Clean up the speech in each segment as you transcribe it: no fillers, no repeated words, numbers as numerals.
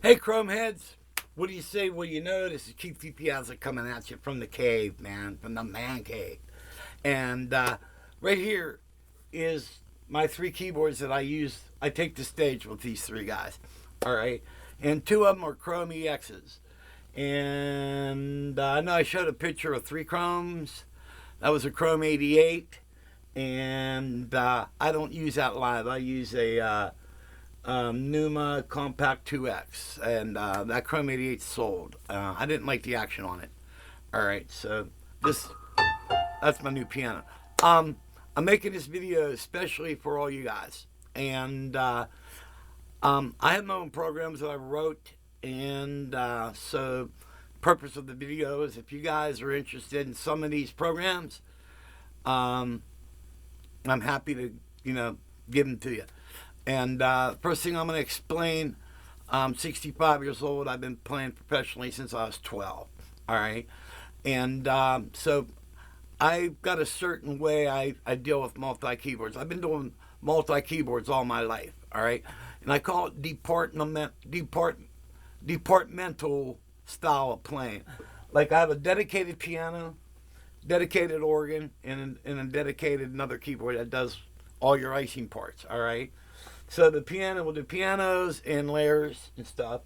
Hey, Chrome heads. What do you say? Well, you know, this is Chief DiPiazza coming at you from the cave, man, from the man cave. And right here is my three keyboards that I use. I take the stage with these three guys. All right. And two of them are Chrome EXs. And I know I showed a picture of three Chromes. That was a Chrome 88. And I don't use that live. I use a Numa Compact 2X, and that Chrome 88 sold. I didn't like the action on it. All right, so that's my new piano. I'm making this video especially for all you guys, and I have my own programs that I wrote, and so purpose of the video is if you guys are interested in some of these programs, I'm happy to give them to you. And first thing I'm going to explain, I'm 65 years old. I've been playing professionally since I was 12. All right. And so I've got a certain way I deal with multi-keyboards. I've been doing multi-keyboards all my life. All right. And I call it departmental style of playing. Like I have a dedicated piano, dedicated organ, and a dedicated another keyboard that does all your icing parts. All right. So the piano will do pianos and layers and stuff.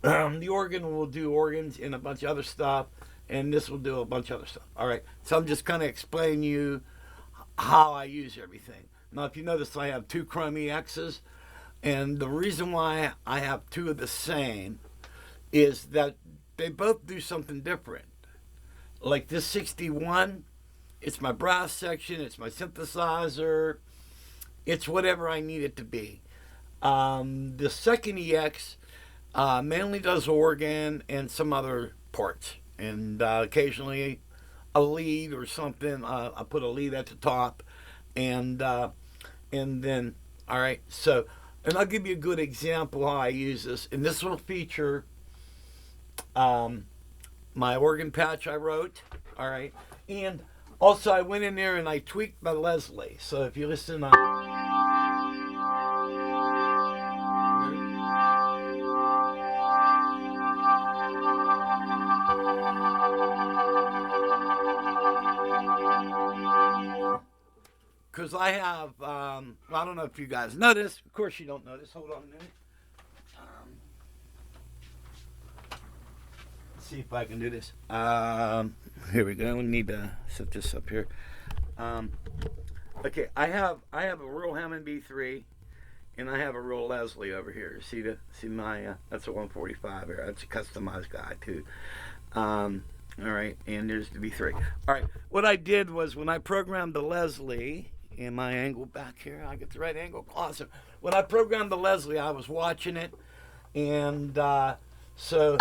The organ will do organs and a bunch of other stuff, and this will do a bunch of other stuff. All right. So I'm just kind of explaining you how I use everything. Now, if you notice, I have two Chrome EXs, and the reason why I have two of the same is that they both do something different. Like this 61, it's my brass section, it's my synthesizer. It's whatever I need it to be. The second EX mainly does organ and some other parts. And occasionally a lead or something. I put a lead at the top. And then, all right. So, and I'll give you a good example how I use this. And this will feature my organ patch I wrote. All right. And also I went in there and I tweaked my Leslie. So if you listen because I have, I don't know if you guys know this. Of course you don't know this. Hold on a minute. Let's see if I can do this. Here we go. We need to set this up here. Okay, I have a real Hammond B3, and I have a real Leslie over here. See my that's a 145 here. That's a customized guy too. All right, and there's the B3. All right, what I did was when I programmed the Leslie. And my angle back here, I get the right angle. Awesome. When I programmed the Leslie, I was watching it, and so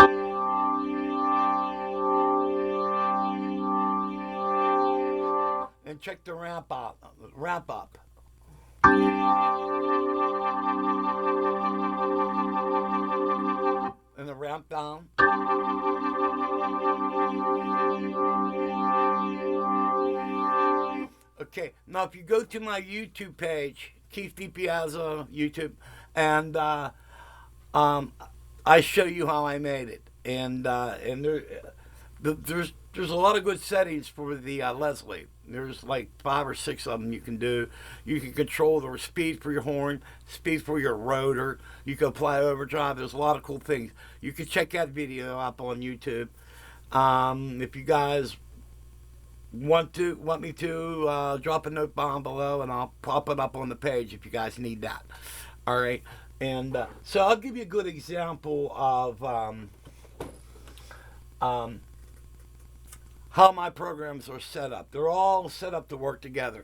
and check the ramp up, and the ramp down. Okay, now if you go to my YouTube page, Keith DiPiazza YouTube, and I show you how I made it, and there's a lot of good settings for the Leslie. There's like 5 or 6 of them you can do. You can control the speed for your horn, speed for your rotor. You can apply overdrive. There's a lot of cool things. You can check that video up on YouTube. If you guys want me to drop a note bomb below, and I'll pop it up on the page if you guys need that. All right, and so I'll give you a good example of how my programs are set up. They're all set up to work together,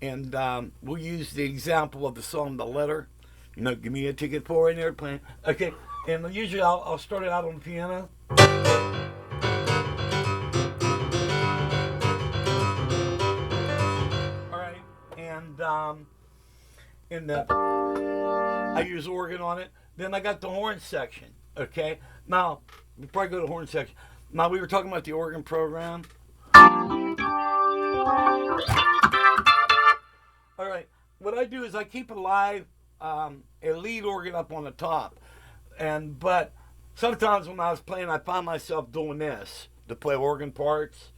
and we'll use the example of the song "The Letter." Give me a ticket for an airplane. Okay, and usually I'll start it out on the piano. And I use organ on it. Then I got the horn section. Okay. Now we probably go to horn section. Now we were talking about the organ program. All right. What I do is I keep alive a lead organ up on the top. But sometimes when I was playing, I found myself doing this to play organ parts,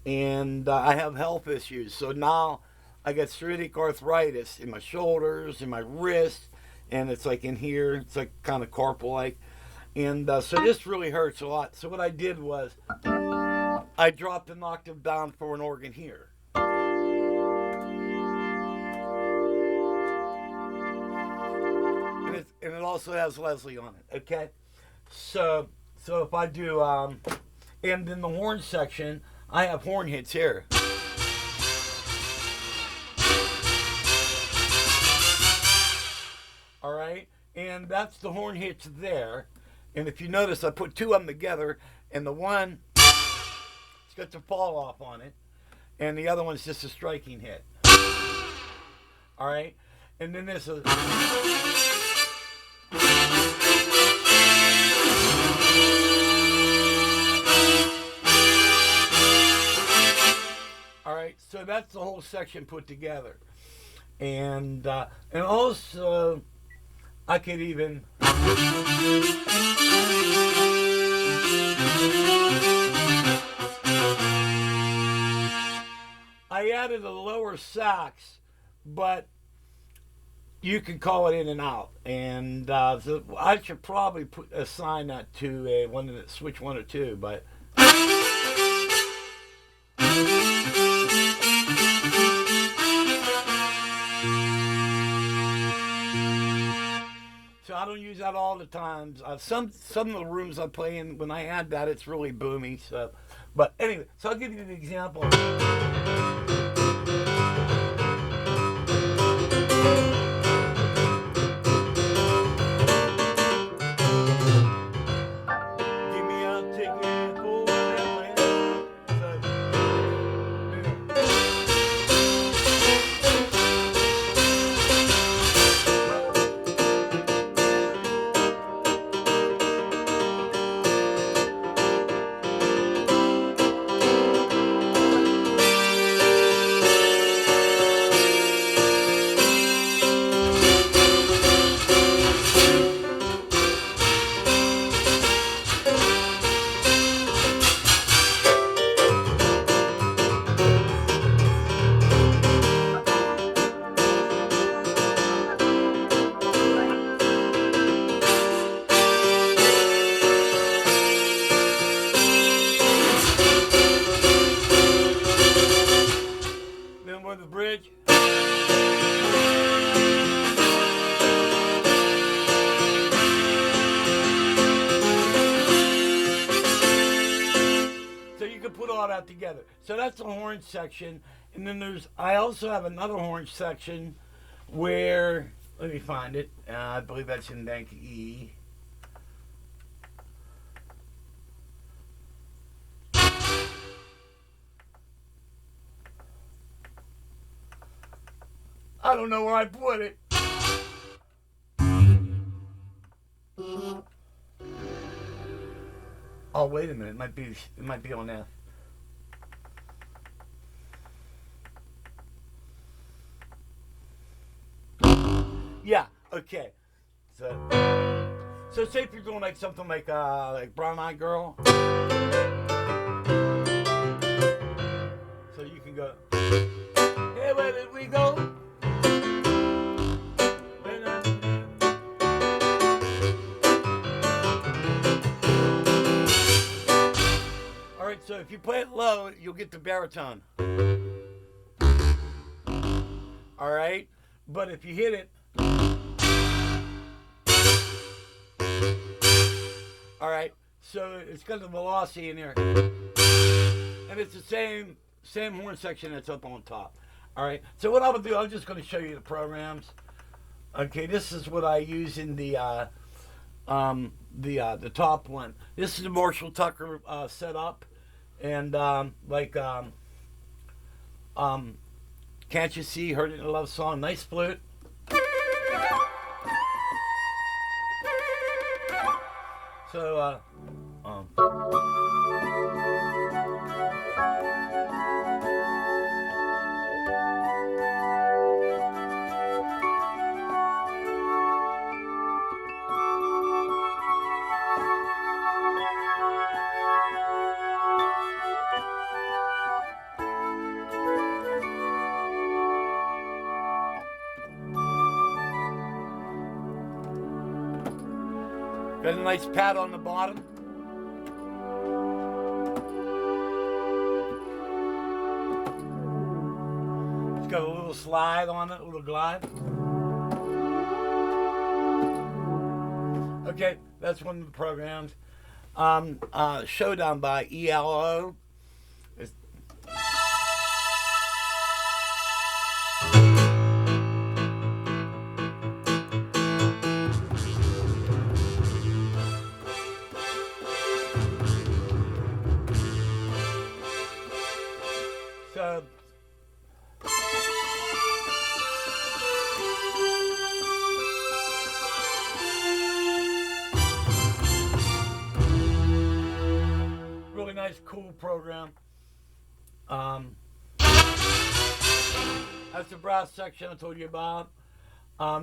and I have health issues. So now I got psoriatic arthritis in my shoulders, in my wrists, and it's like in here. It's like kind of carpal like, and so this really hurts a lot. So what I did was I dropped an octave down for an organ here. And it also has Leslie on it. Okay, so if I do, and in the horn section, I have horn hits here. All right, and that's the horn hits there. And if you notice, I put two of them together, and the one it's got the fall off on it, and the other one's just a striking hit. All right, and then there's a. All right, so that's the whole section put together, and also I could even. I added a lower sax, but you can call it in and out, and so I should probably assign that to a one that switch 1 or 2, but. So I don't use that all the time. Some of the rooms I play in, when I add that, it's really boomy. So, but anyway, so I'll give you an example. The bridge. So you can put all that together. So that's the horn section, and then I also have another horn section where, let me find it. I believe that's in bank E. I don't know where I put it. Oh, wait a minute. It might be on F. Yeah. Okay. So say if you're doing like something like Brown Eyed Girl. So you can go. Hey, where did we go? Alright, so if you play it low, you'll get the baritone. Alright? But if you hit it. Alright, so it's got the velocity in there. And it's the same horn section that's up on top. Alright, so what I would do, I'm just going to show you the programs. Okay, this is what I use in the top one. This is the Marshall Tucker setup. And Can't You See, Heard It in a Love Song, nice flute. So, Got a nice pad on the bottom. It's got a little slide on it, a little glide. Okay, that's one of the programs. Showdown by ELO. So really nice, cool program. That's the brass section I told you about.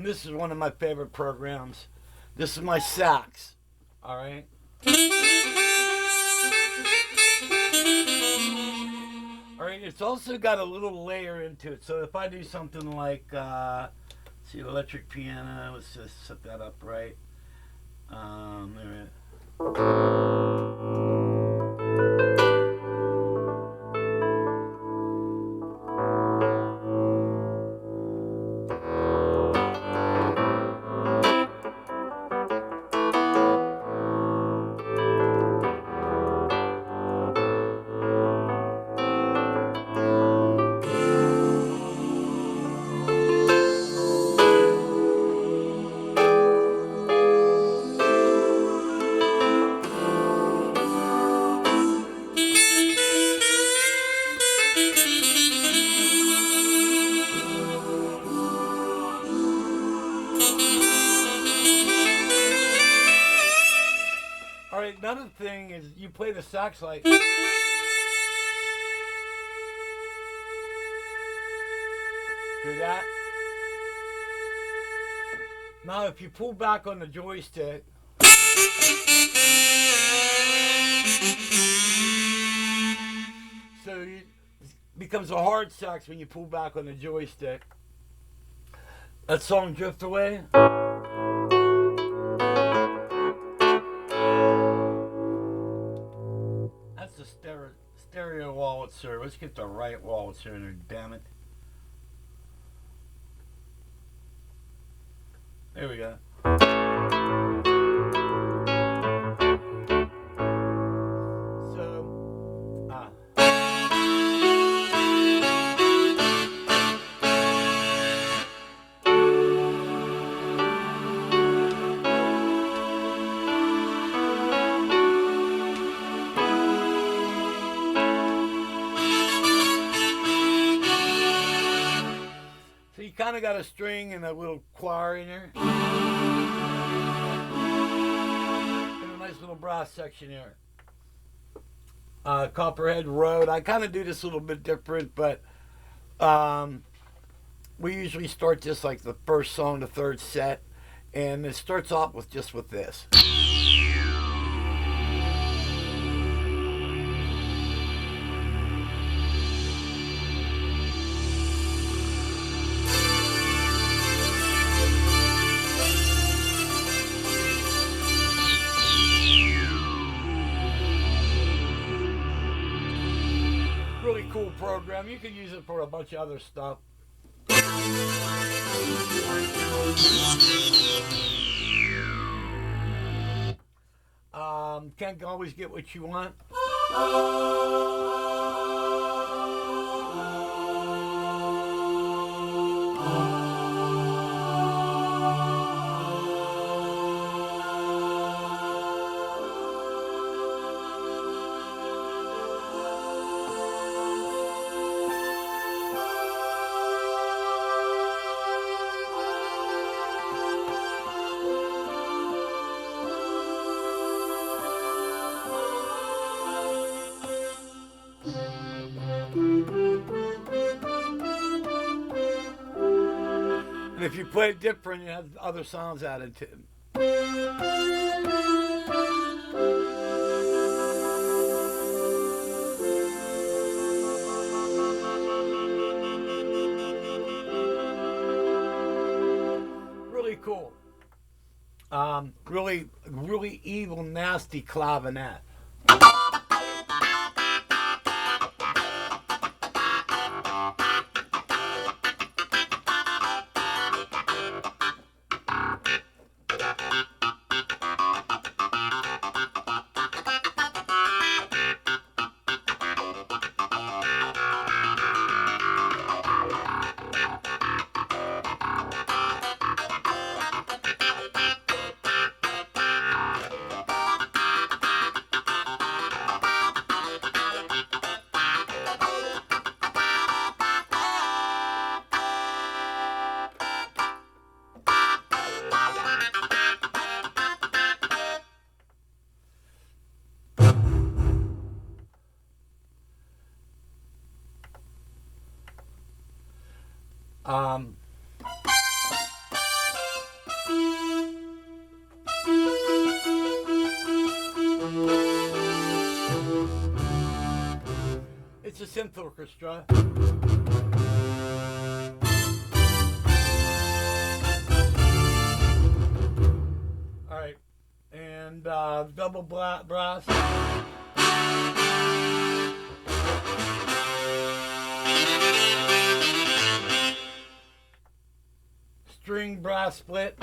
This is one of my favorite programs. This is my sax. All right. All right. It's also got a little layer into it. So if I do something like, see, electric piano. Let's just set that up right. There it is. All right, another thing is you play the sax like. Hear that? Now, if you pull back on the joystick, so it becomes a hard sax when you pull back on the joystick. That song Drift Away. That's the stereo Wurlitzer. Let's get the right Wurlitzer in there, damn it. There we go. So you kind of got a string and a little choir in there. And a nice little brass section here. Copperhead Road. I kind of do this a little bit different, but we usually start just like the first song, the third set, and it starts off with just with this. Really cool program. You can use it for a bunch of other stuff. Can't always get what you want. And if you play it different, it has other sounds added to it. Really cool. really, really evil, nasty clavinet. Um, it's a synth orchestra. All right, and double brass. String brass split.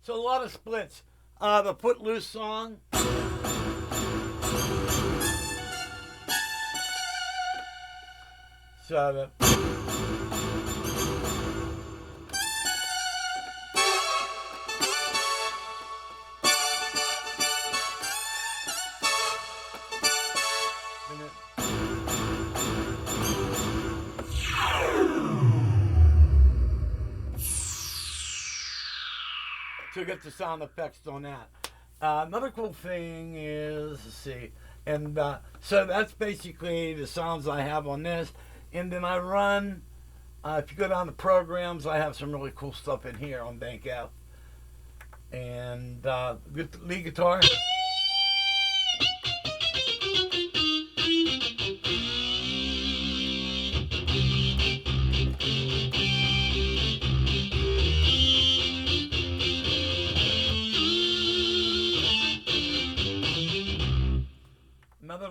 So a lot of splits. The Footloose song. So the to get the sound effects on that. Another cool thing is, let's see, and so that's basically the sounds I have on this. And then I run, if you go down to programs, I have some really cool stuff in here on Bank F. And lead guitar. Another,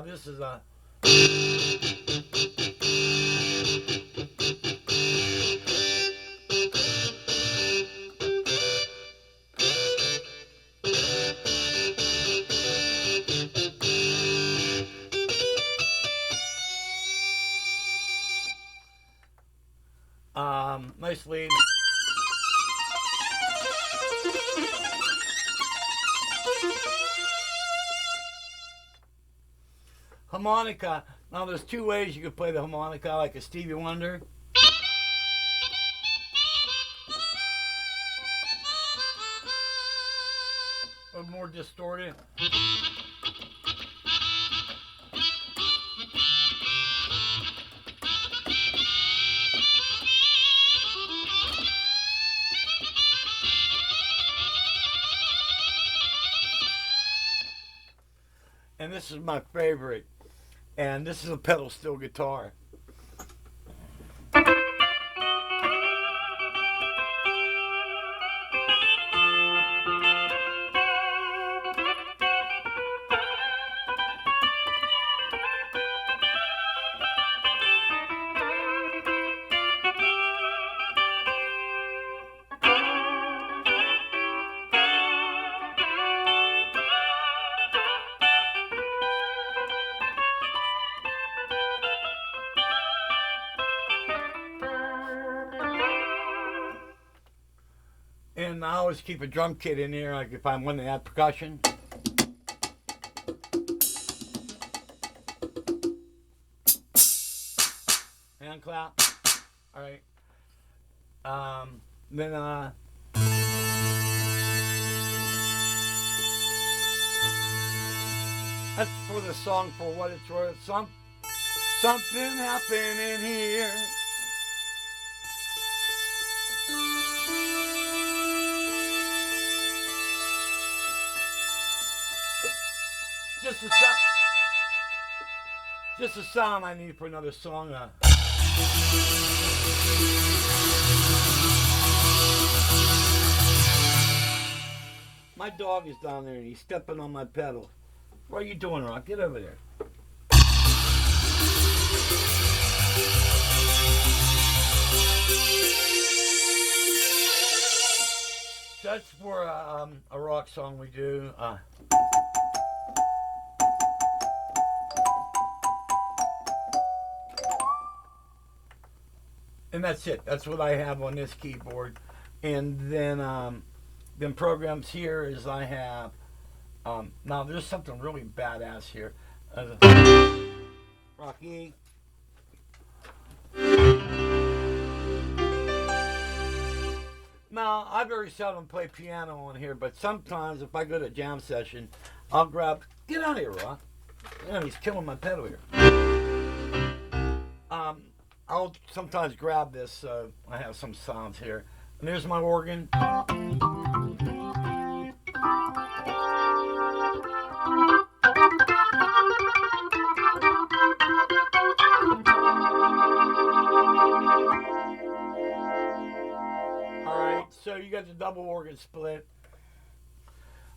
this is a nice lead. Harmonica. Now there's two ways you could play the harmonica, like a Stevie Wonder. Or more distorted. And this is my favorite. And this is a pedal steel guitar. And I always keep a drum kit in here, like if I want to add percussion. Hand clap. All right. Then that's for the song For What It's Worth. Something happening here. Just a sound. Just a sound I need for another song. My dog is down there and he's stepping on my pedal. What are you doing, Rock? Get over there. That's for a rock song we do. And that's it. That's what I have on this keyboard. And then programs here is I have. Now there's something really badass here. Rocky. Now, I very seldom play piano on here, but sometimes if I go to a jam session, I'll grab. Get out of here, Rock. Damn, he's killing my pedal here. I'll sometimes grab this. I have some sounds here. And there's my organ. Alright, so you got the double organ split.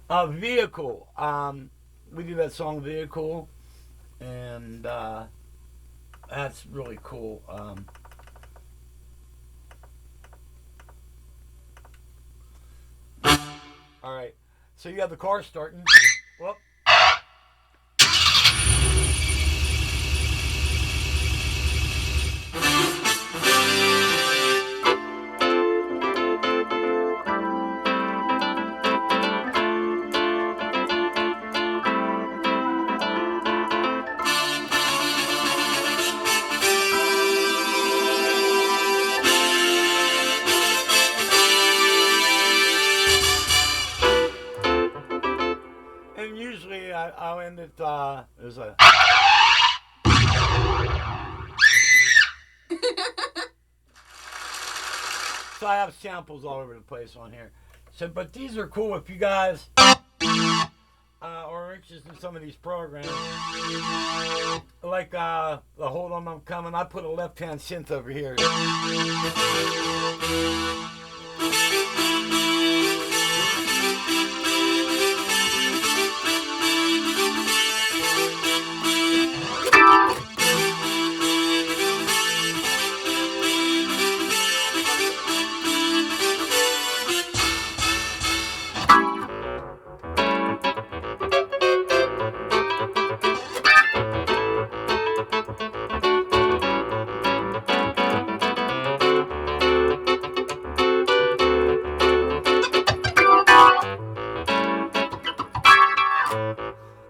Vehicle. We do that song Vehicle. And that's really cool. Alright, so you have the car starting. Whoop. And usually I'll end it, there's a... So I have samples all over the place on here. So, but these are cool if you guys are interested in some of these programs. Like the Hold On I'm Coming, I put a left-hand synth over here.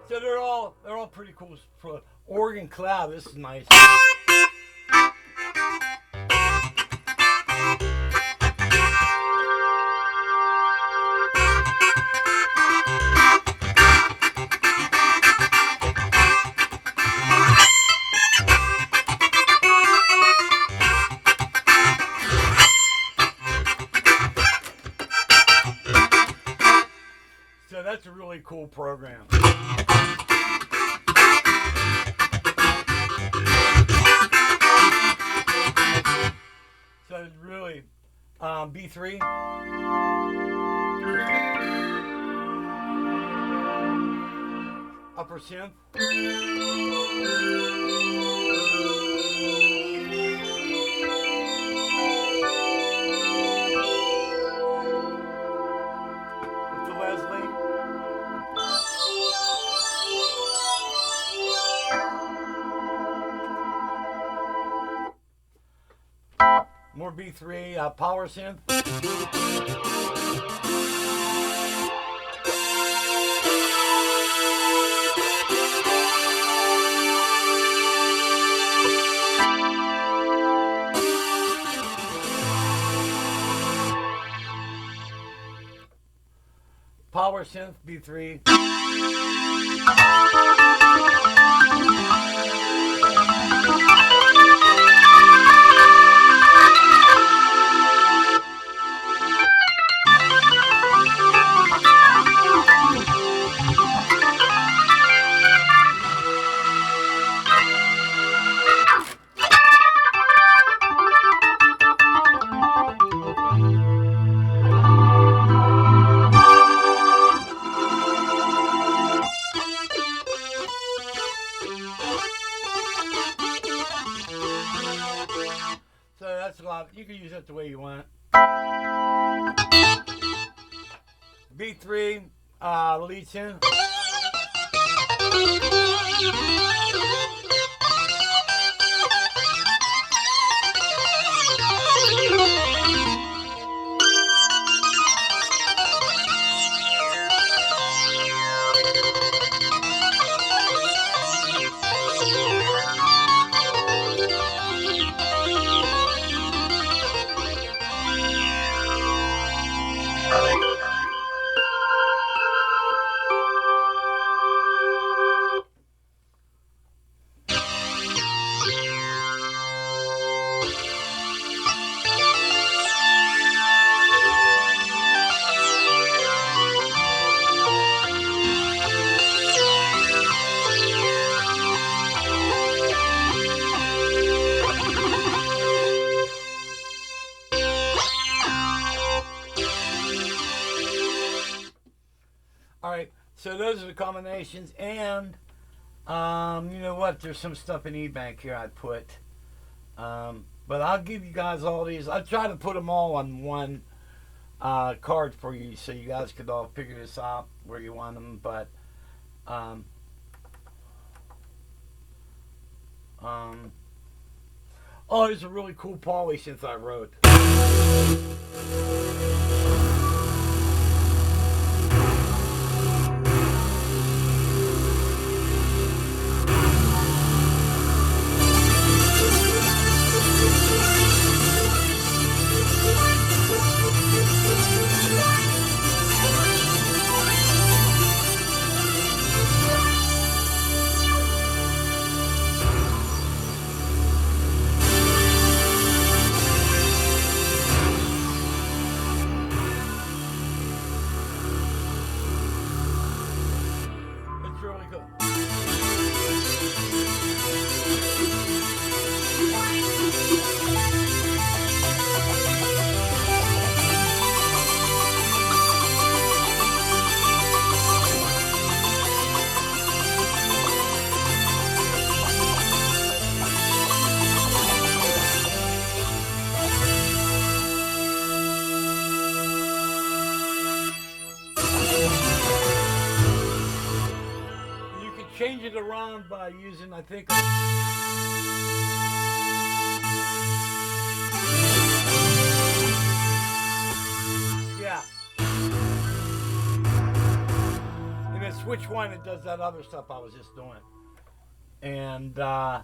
So they're all pretty cool. For organ cloud, this is nice. So that's a really cool program. So it's really B3. Upper synth. With the Leslie. More B3 power synth. Power synth B3. 83, lead tune. All right, so those are the combinations, and you know what? There's some stuff in eBank here I put, but I'll give you guys all these. I try to put them all on one card for you, so you guys could all figure this out where you want them. But oh, there's a really cool Pauly synth I wrote. It's really cool. You can change it around by using, I think, yeah. And then switch one, it does that other stuff I was just doing. And, oh,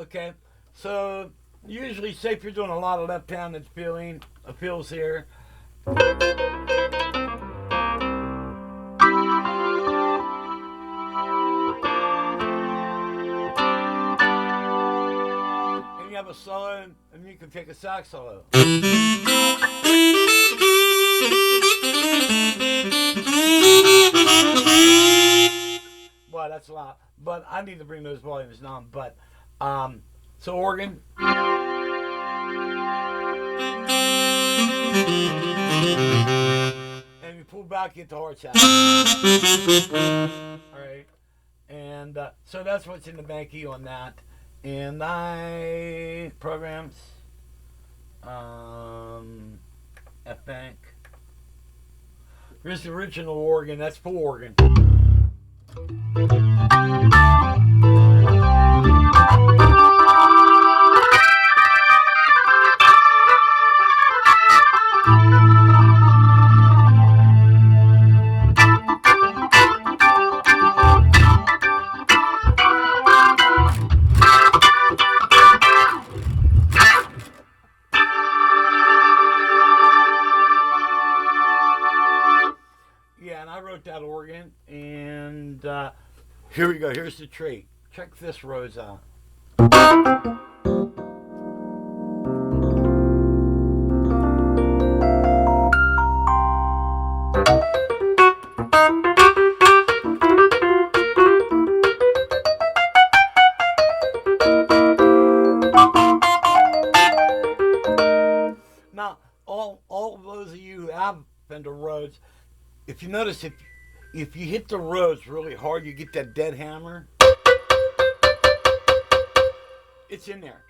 okay. So, usually, say if you're doing a lot of left-handed fills here. And you have a solo, and you can take a sax solo. Well, that's a lot, but I need to bring those volumes down. But so organ, and you pull back, get the horse out. All right, and so that's what's in the banky on that. And I programs, F bank. Here's the original organ. That's full organ. Yeah, and I wrote that organ, and here we go. Here's the treat. Check this rose out. Now, all of those of you who have been to Rhodes, if you notice, if you hit the Rhodes really hard, you get that dead hammer. It's in there.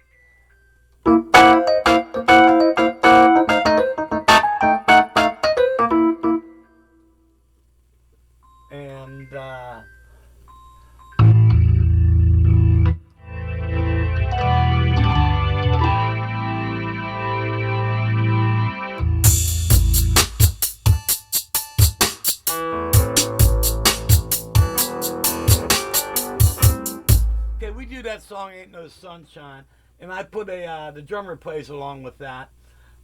we do that song "Ain't No Sunshine," and I put the drummer plays along with that.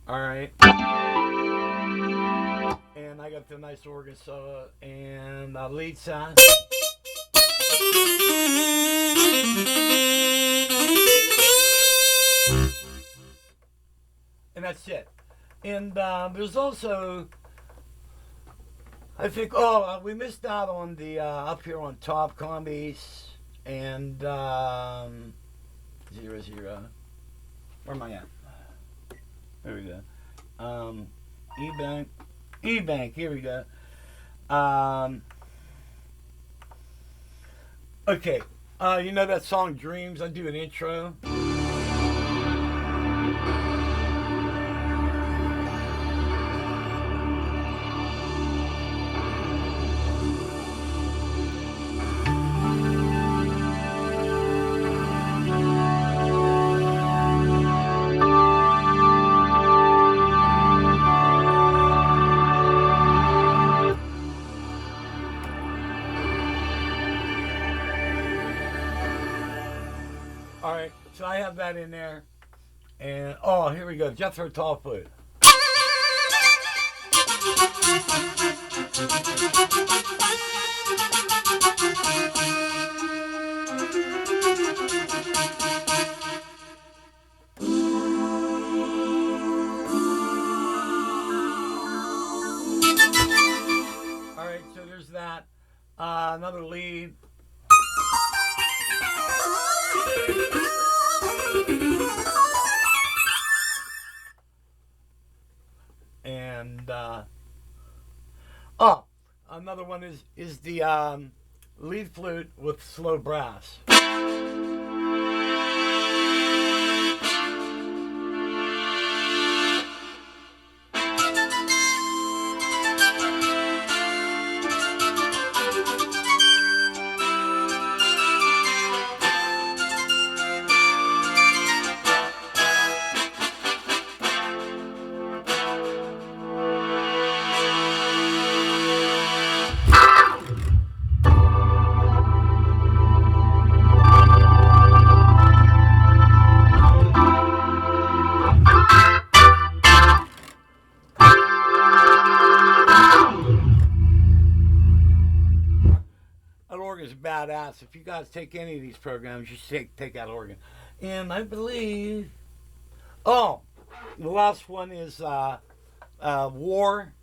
All right, and I got the nice organ solo and lead sound. And that's it. And there's also, I think, we missed out on the up here on top combis and 0 0. Where am I at? There we go. E-Bank. Here we go. Okay. You know that song "Dreams"? I do an intro. All right, so I have that in there, and here we go, Jethro Tull. All right, so there's that. Another lead. And another one is the lead flute with slow brass. That organ is badass. If you guys take any of these programs, you should take that organ. And I believe, the last one is War.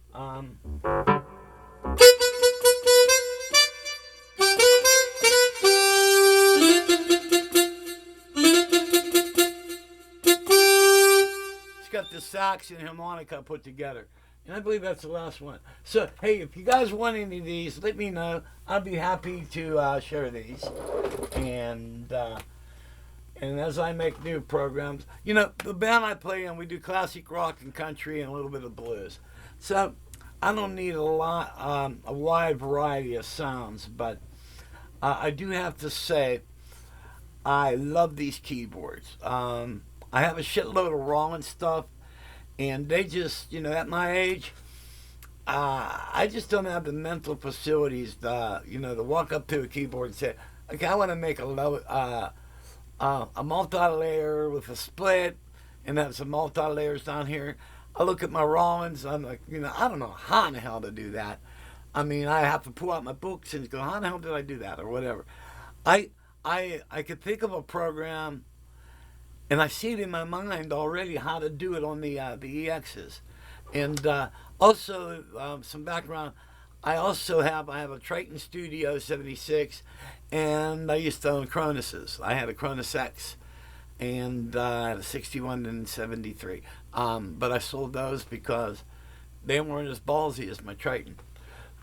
It's got the sax and harmonica put together. And I believe that's the last one. So, hey, if you guys want any of these, let me know. I'd be happy to share these. And as I make new programs, the band I play in, we do classic rock and country and a little bit of blues. So, I don't need a wide variety of sounds, but I do have to say, I love these keyboards. I have a shitload of Rollins stuff. And they just, at my age, I just don't have the mental facilities to walk up to a keyboard and say, okay, I want to make a multi-layer with a split, and have some multi-layers down here. I look at my Rollins, I'm like, I don't know how in the hell to do that. I mean, I have to pull out my books and go, how the hell did I do that, or whatever. I could think of a program. And I see it in my mind already how to do it on the EXs. And also, some background, I have a Triton Studio 76, and I used to own Cronus's. I had a Cronus X, and I had a 61 and 73. But I sold those because they weren't as ballsy as my Triton.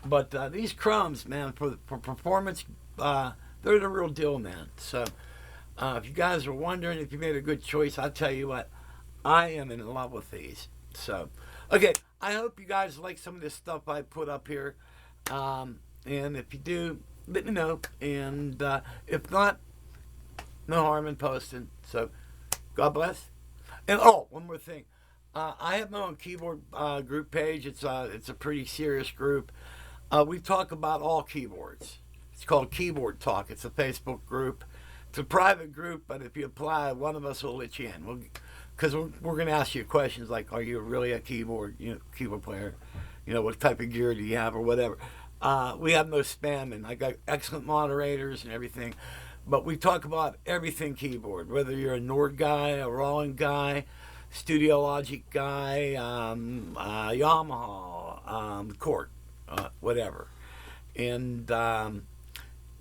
But these Chromes, man, for performance, they're the real deal, man. So if you guys are wondering if you made a good choice, I'll tell you what, I am in love with these. So, okay, I hope you guys like some of this stuff I put up here. And if you do, let me know. And if not, no harm in posting. So, God bless. And one more thing. I have my own keyboard group page. It's a pretty serious group. We talk about all keyboards. It's called Keyboard Talk. It's a Facebook group. It's a private group, but if you apply, one of us will let you in. Because we're going to ask you questions like, are you really a keyboard player? What type of gear do you have or whatever. We have no spamming. I got excellent moderators and everything. But we talk about everything keyboard, whether you're a Nord guy, a Roland guy, Studio Logic guy, Yamaha, Korg, whatever. And,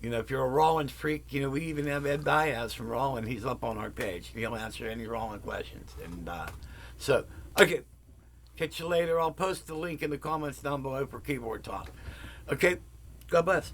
if you're a Roland freak, we even have Ed Diaz from Roland. He's up on our page. He'll answer any Roland questions. And okay. Catch you later. I'll post the link in the comments down below for Keyboard Talk. Okay? God bless.